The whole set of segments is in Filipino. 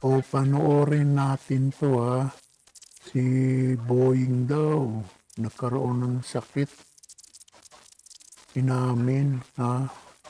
O panoorin natin 'to, Si Boying daw nagkaroon ng sakit, inamin,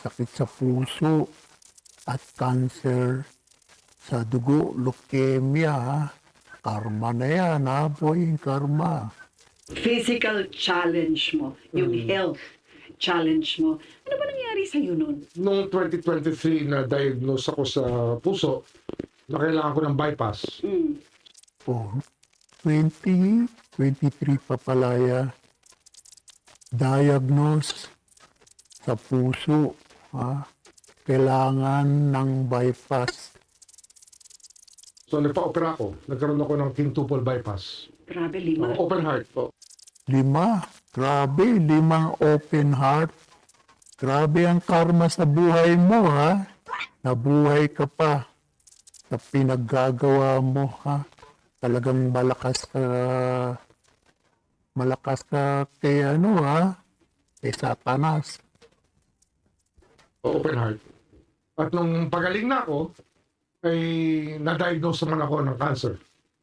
sakit sa puso at cancer sa dugo, leukemia, Karma na yan, Boying, karma. Physical challenge mo, yung health challenge mo. Ano ba nangyari sa'yo nun? Noong 2023 na diagnose ako sa puso, na kailangan ko ng bypass. Oh, 2023 pa pala diagnose sa puso, kailangan ng bypass. So nagpa-opera ako. Nagkaroon ako ng quintuple bypass. Grabe, 5. Open heart. Oh. 5, grabe, 5 open heart. Grabe ang karma sa buhay mo, Nabuhay ka pa sa pinaggagawa mo, Talagang malakas ka kay kay Satanas. Open heart. At nung pagaling na ako, ay na-diagnose naman ako ng cancer.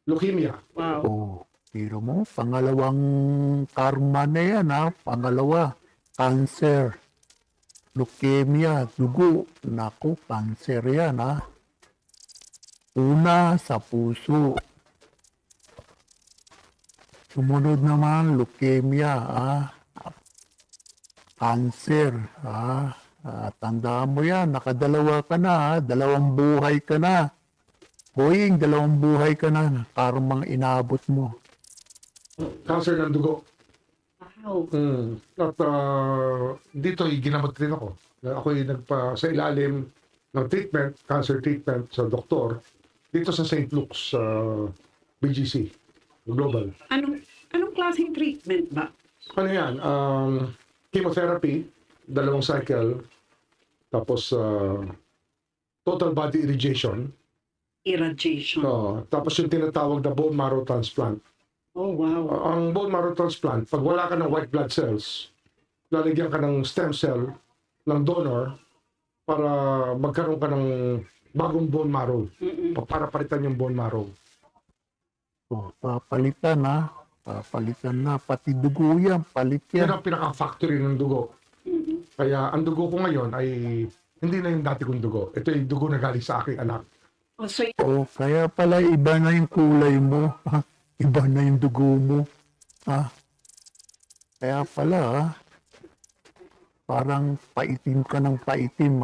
Leukemia. Wow. Oh, pero mo, pangalawang karma na yan, Pangalawa, cancer. Leukemia, dugo. Naku, cancer yan, Una, sa puso. Sumunod naman, leukemia, cancer, tandaan mo yan, nakadalawa ka na, 2 buhay ka na. Boying, 2 buhay ka na, karmang inabot mo. Cancer ng dugo. Wow. At dito ginamot rin ako. Ako'y sa ilalim ng treatment, cancer treatment sa doktor, dito sa St. Luke's BGC, Global. Anong klaseng treatment ba? Ano yan? Chemotherapy, 2 cycle, tapos total body irradiation. Irradiation. Tapos yung tinatawag na bone marrow transplant. Oh, wow. Ang bone marrow transplant, pag wala ka ng white blood cells, lalagyan ka ng stem cell ng donor para magkaroon ka ng bagong bone marrow. Para palitan yung bone marrow. Oh, papalitan na, pati dugo yan, palit Yan yan. ang pinaka-factory ng dugo. Kaya ang dugo ko ngayon ay hindi na yung dati kong dugo. Ito yung dugo na galing sa aking anak. Oh, so, Oh, kaya pala iba na yung kulay mo, iba na yung dugo mo, Kaya pala, parang paitim ka ng paitim,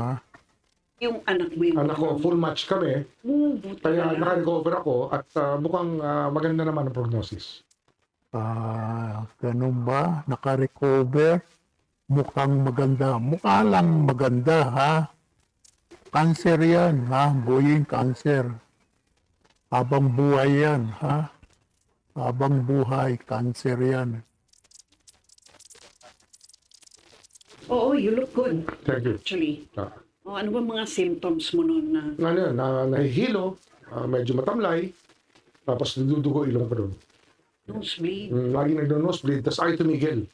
yung anak mo yung... Anak ko, full match kami. Buti Kaya pala. naka-recover ako at mukhang maganda naman ang prognosis. Ganun ba? Naka-recover? Mukhang maganda. Mukha lang maganda, Cancer yan, Boying, cancer. Habang buhay yan, Habang buhay, cancer yan. Oo, you look good, Thank you. actually. Ah, Ano ba mga symptoms mo nun na... ano yun, nahihilo, medyo matamlay, tapos nadudugo ilong ko doon. Nosebleed? Lagi nagdo-nosebleed, tapos ayaw tumigil.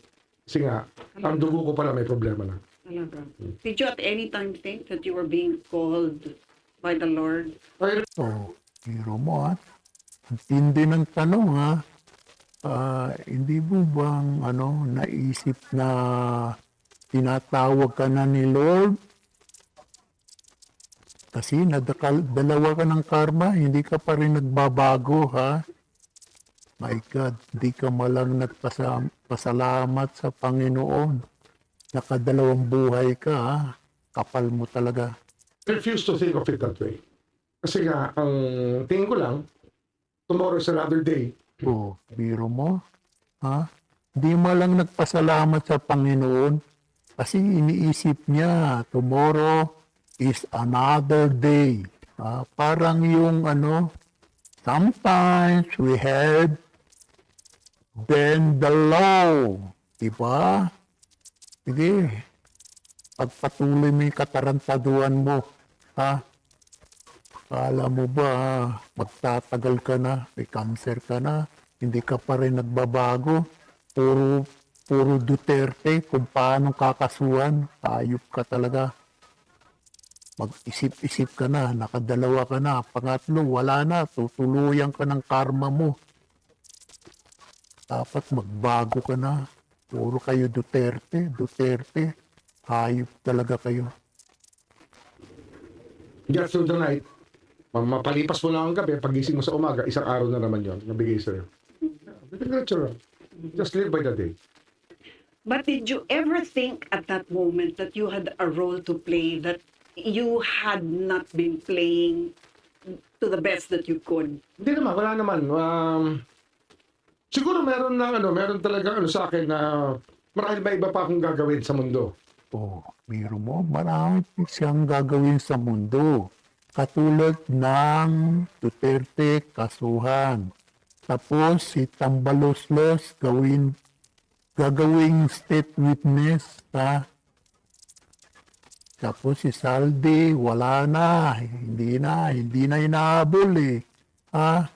Kasi nga, ang dugo ko pala may problema na. Talaga. Did you at any time think that you were being called by the Lord? Ay, So, hero mo, Ang tindi ng tanong, hindi mo bang, naisip na tinatawag ka na ni Lord? Kasi dalawa ka ng karma, hindi ka pa rin nagbabago, My God, hindi ka malang nagpasalamat sa Panginoon. Nakadalawang buhay ka, Kapal mo talaga. refuse to think of it that way. Kasi nga, ang tingin ko lang, tomorrow is another day. Oh, biro mo, Hindi mo lang nagpasalamat sa Panginoon kasi iniisip niya, tomorrow is another day. Parang yung sometimes we had bend the law. Diba? Sige, pagpatuloy mo yung katarantaduhan mo. Kala mo ba, magtatagal ka na, may cancer ka na, hindi ka pa rin nagbabago. Puro Duterte kung paano kakasuhan, hayop ka talaga. Mag-isip-isip ka na, nakadalawa ka na, pangatlo, wala na, tutuluyan ka ng karma mo. Dapat magbago ka na. Puro kayo Duterte, Duterte. Hayop talaga kayo. Get through the night, mapalipas mo lang ang gabi, pagising mo sa umaga, isang araw na naman yon nabigay sa'yo. Natural. Just live by the day. But did you ever think at that moment that you had a role to play that you had not been playing to the best that you could? Hindi naman, wala naman. Siguro meron talaga sa akin na marahil may iba pa akong gagawin sa mundo. Oh, biro mo, marami siyang gagawin sa mundo. Katulad ng Duterte, kasuhan. Tapos si Tambaloslos, gagawing state witness, ha? Tapos si Saldi, wala na, hindi na inaabol eh. Ha?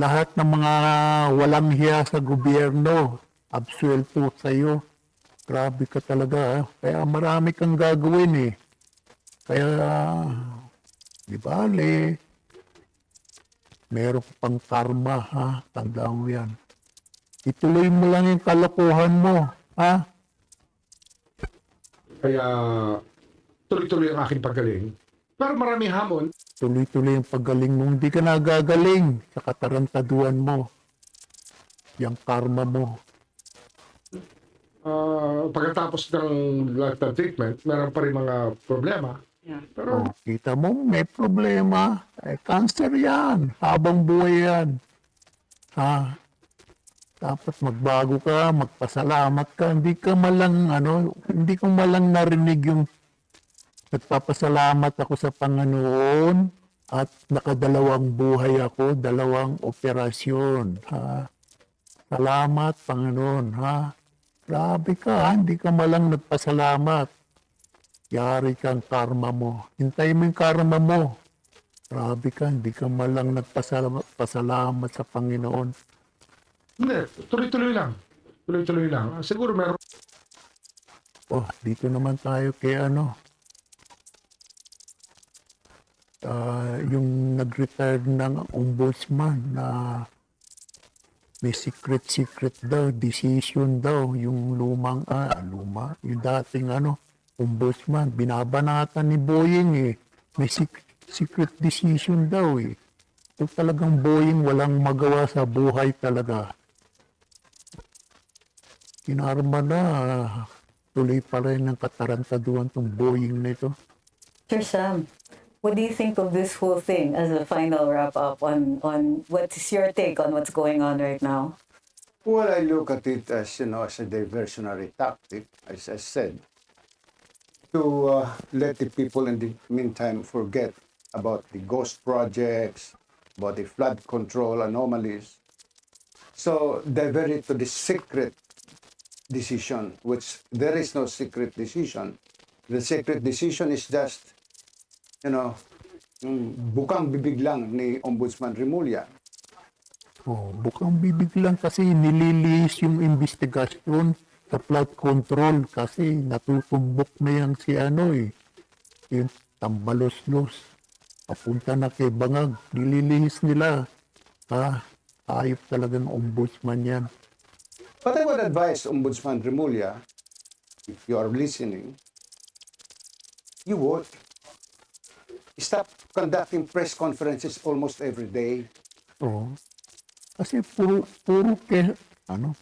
Lahat ng mga walang hiya sa gobyerno, absuelto sa'yo. Grabe ka talaga, ha? Kaya marami kang gagawin eh. Kaya, di bale, meron pang karma, ha? Tandaan mo yan. Ituloy mo lang yung kalokohan mo, ha? Kaya tuloy-tuloy ang aking paggaling. Pero marami hamon. Tuloy-tuloy yung paggaling mo. Hindi ka nagagaling sa katarantaduan mo. Yung karma mo. Pagkatapos ng lahat ng treatment, meron pa rin mga problema. Yeah. Pero Oh, kita mo, may problema. Cancer yan. Habang buhay yan. Ha? Dapat magbago ka, magpasalamat ka. Hindi ko malang narinig yung nagpapasalamat ako sa Panginoon at nakadalawang buhay ako, 2 operasyon. Ha? Salamat, Panginoon. Ha? Grabe ka, hindi ka malang nagpasalamat. Yari kang karma mo. Hintay mo yung karma mo. Grabe ka, hindi ka malang nagpasalamat sa Panginoon. hindi, tuloy-tuloy lang. Tuloy-tuloy lang. Siguro meron. Oh, dito naman tayo kay yung nag-retired ng ombudsman na may secret daw, decision daw, yung yung dating ombudsman, binabanatan ni Boying eh. May secret decision daw eh. Ito talagang Boying walang magawa sa buhay talaga. Kinarma na, tuloy pa rin ng katarantaduan tong Boying na ito. Sir Sam, what do you think of this whole thing as a final wrap up on what is your take on what's going on right now? Well, I look at it as, as a diversionary tactic, as I said, to let the people in the meantime forget about the ghost projects, about the flood control anomalies. So divert it to the secret decision, which there is no secret decision. The secret decision is just, bukang bibig lang ni Ombudsman Remulla. Oh, bukang bibig lang kasi nililihis yung investigasyon sa flood control kasi natutumbok na yan si yung Tambaloslos. Papunta na kay Bangag, nililihis nila. Ha? Ayop talagang ombudsman yan. But I would advise Ombudsman Remulla, if you are listening, you would stop conducting press conferences almost every day. Oh. Kasi puro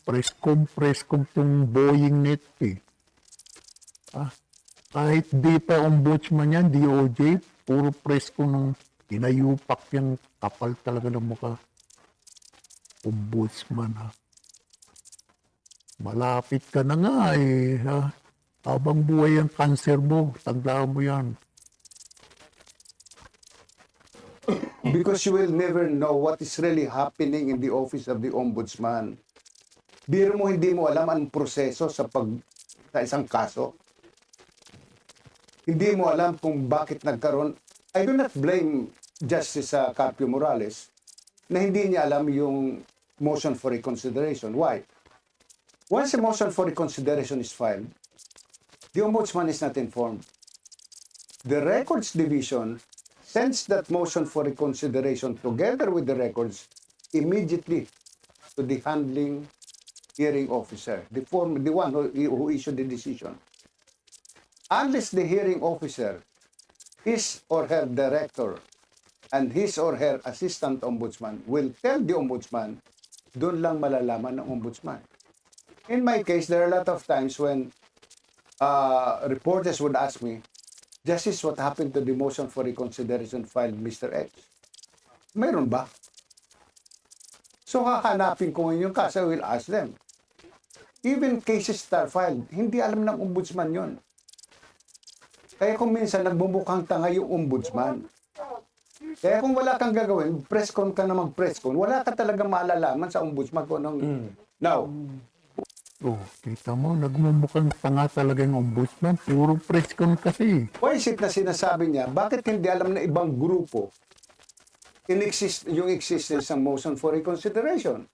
press com tong Boeing net eh. Kahit di pa ombudsman yan, DOJ, puro press com ng inayupak yung kapal talaga ng mukha. Ombudsman ha. Malapit ka na nga eh. Ha? Habang buhay ang cancer mo, tandaan mo yan. Because you will never know what is really happening in the office of the ombudsman. Biro mo, hindi mo alam ang proseso sa isang kaso. Hindi mo alam kung bakit nagkaroon. I do not blame Justice Carpio Morales na hindi niya alam yung motion for reconsideration. Why? Once a motion for reconsideration is filed, the ombudsman is not informed. the Records Division sends that motion for reconsideration together with the records immediately to the handling hearing officer, the one who issued the decision. Unless the hearing officer, his or her director, and his or her assistant ombudsman will tell the ombudsman, doon lang malalaman ng ombudsman. In my case, there are a lot of times when reporters would ask me, Justice, what happened to the motion for reconsideration filed Mr. X? Mayroon ba? So hahanapin ko ngayon yung kaso, I will ask them. Even cases that are filed, hindi alam ng ombudsman yon. Kaya kung minsan nagbumukhang tanga yung ombudsman. Kaya kung wala kang gagawin, press con ka na mag-press con, wala ka talaga maalalaman sa ombudsman kung anong... Now, Oh, kita mo, nagmumukhang tanga talaga yung ombudsman. Puro press con kasi. why is it na sinasabi niya, bakit hindi alam na ibang grupo yung existence ng motion for reconsideration?